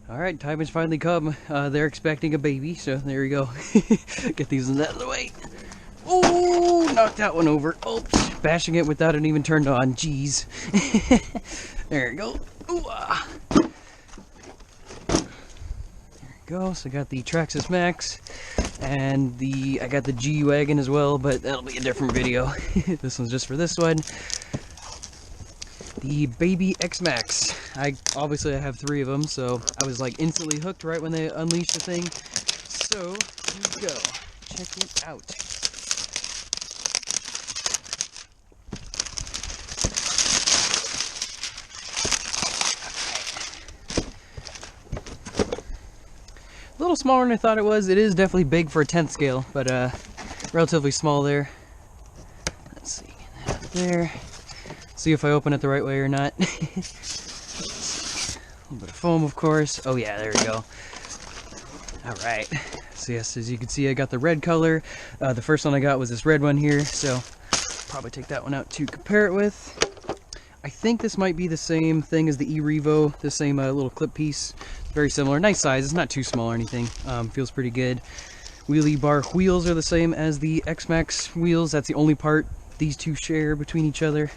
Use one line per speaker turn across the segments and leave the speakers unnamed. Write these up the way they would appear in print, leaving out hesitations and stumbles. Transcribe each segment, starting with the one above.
Alright, time has finally come. They're expecting a baby, so there we go. Get these out of the way. Oh, knocked that one over. Oops, bashing it without it even turned on. Jeez. There we go. Ooh, ah. There we go. So I got the Traxxas Maxx, and I got the G-Wagon as well, but that'll be a different video. This one's just for this one. The baby Xmaxx. Obviously I have 3 of them, so I was like instantly hooked right when they unleashed the thing. So here we go. Check it out. A little smaller than I thought it was. It is definitely big for a 10th scale, but relatively small there. Let's see, that up there. See if I open it the right way or not. A little bit of foam, of course. Oh yeah, there we go. Alright. So yes, as you can see, I got the red color. The first one I got was this red one here, so probably take that one out to compare it with. I think this might be the same thing as the E-Revo, the same little clip piece. Very similar. Nice size. It's not too small or anything. Feels pretty good. Wheelie bar wheels are the same as the Xmaxx wheels. That's the only part these two share between each other.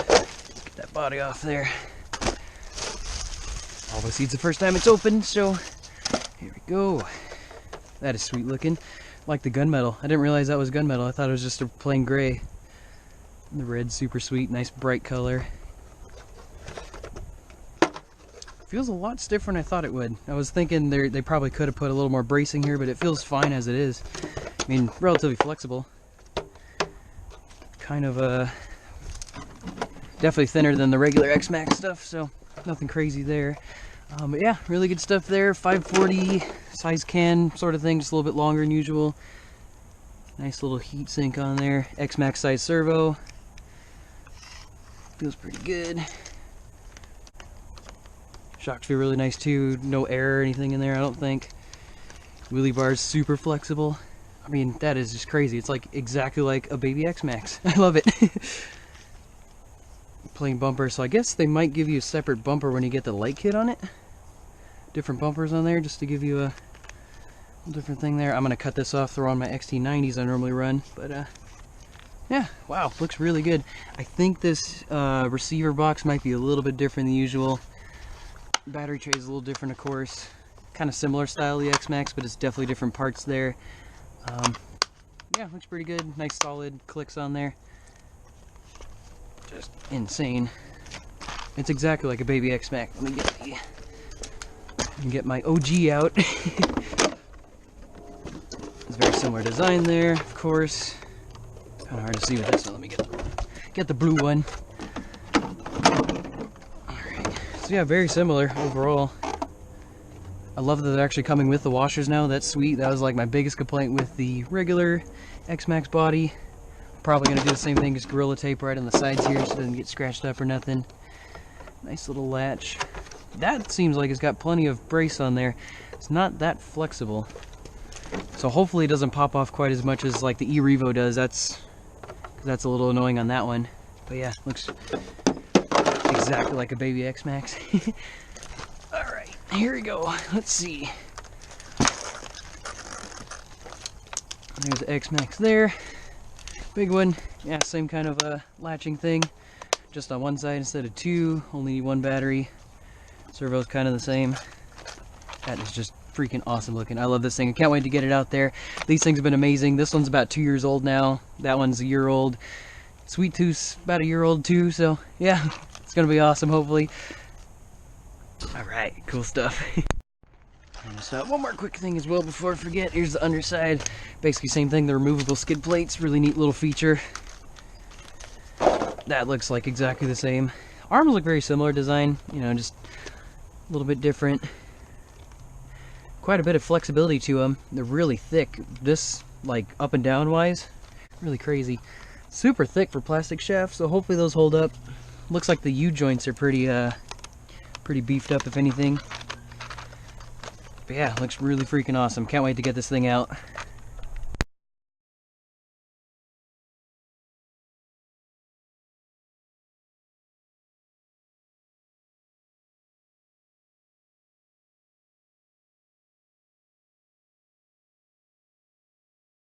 Get that body off there. Obviously it's the first time it's open, so here we go. That is sweet looking. Like the gunmetal. I didn't realize that was gunmetal. I thought it was just a plain gray. And the red's super sweet, nice bright color. Feels a lot stiffer than I thought it would. I was thinking they probably could have put a little more bracing here, but it feels fine as it is. I mean, relatively flexible. Kind of definitely thinner than the regular Xmaxx stuff, so nothing crazy there. But yeah, really good stuff there. 540 size can sort of thing, just a little bit longer than usual. Nice little heat sink on there. Xmaxx size servo. Feels pretty good. Shocks feel really nice too. No air or anything in there, I don't think. Wheelie bar's super flexible. I mean, that is just crazy. It's like exactly like a baby Xmaxx. I love it. Plain bumper, so I guess they might give you a separate bumper when you get the light kit on it. Different bumpers on there just to give you a different thing there. I'm gonna cut this off, throw on my XT90s I normally run, but yeah, wow, looks really good. I think this receiver box might be a little bit different than usual. Battery tray is a little different, of course. Kind of similar style to the Xmaxx, but it's definitely different parts there. Yeah, looks pretty good. Nice solid clicks on there. Just insane. It's exactly like a baby Xmaxx. Let me get my OG out. It's very similar design there, of course. Kind of hard to see with this one. Let me get the blue one. Alright. So yeah, very similar overall. I love that they're actually coming with the washers now. That's sweet. That was like my biggest complaint with the regular Xmaxx body. Probably going to do the same thing, just Gorilla Tape right on the sides here so it doesn't get scratched up or nothing. Nice little latch. That seems like it's got plenty of brace on there. It's not that flexible. So hopefully it doesn't pop off quite as much as like the E-Revo does. That's a little annoying on that one. But yeah, looks exactly like a baby Xmaxx. Alright, here we go. Let's see. There's the Xmaxx there. Big one. Yeah, same kind of latching thing. Just on one side instead of 2. Only 1 battery. Servo's kind of the same. That is just freaking awesome looking. I love this thing. I can't wait to get it out there. These things have been amazing. This one's about 2 years old now. That one's a year old. Sweet Tooth's about a year old too, so yeah, it's gonna be awesome hopefully. Alright, cool stuff. So one more quick thing as well before I forget. Here's the underside. Basically same thing, the removable skid plates. Really neat little feature. That looks like exactly the same. Arms look very similar design, you know, just a little bit different. Quite a bit of flexibility to them. They're really thick. This, like, up and down wise, really crazy. Super thick for plastic shafts, so hopefully those hold up. Looks like the U-joints are pretty beefed up, if anything. But yeah, looks really freaking awesome. Can't wait to get this thing out.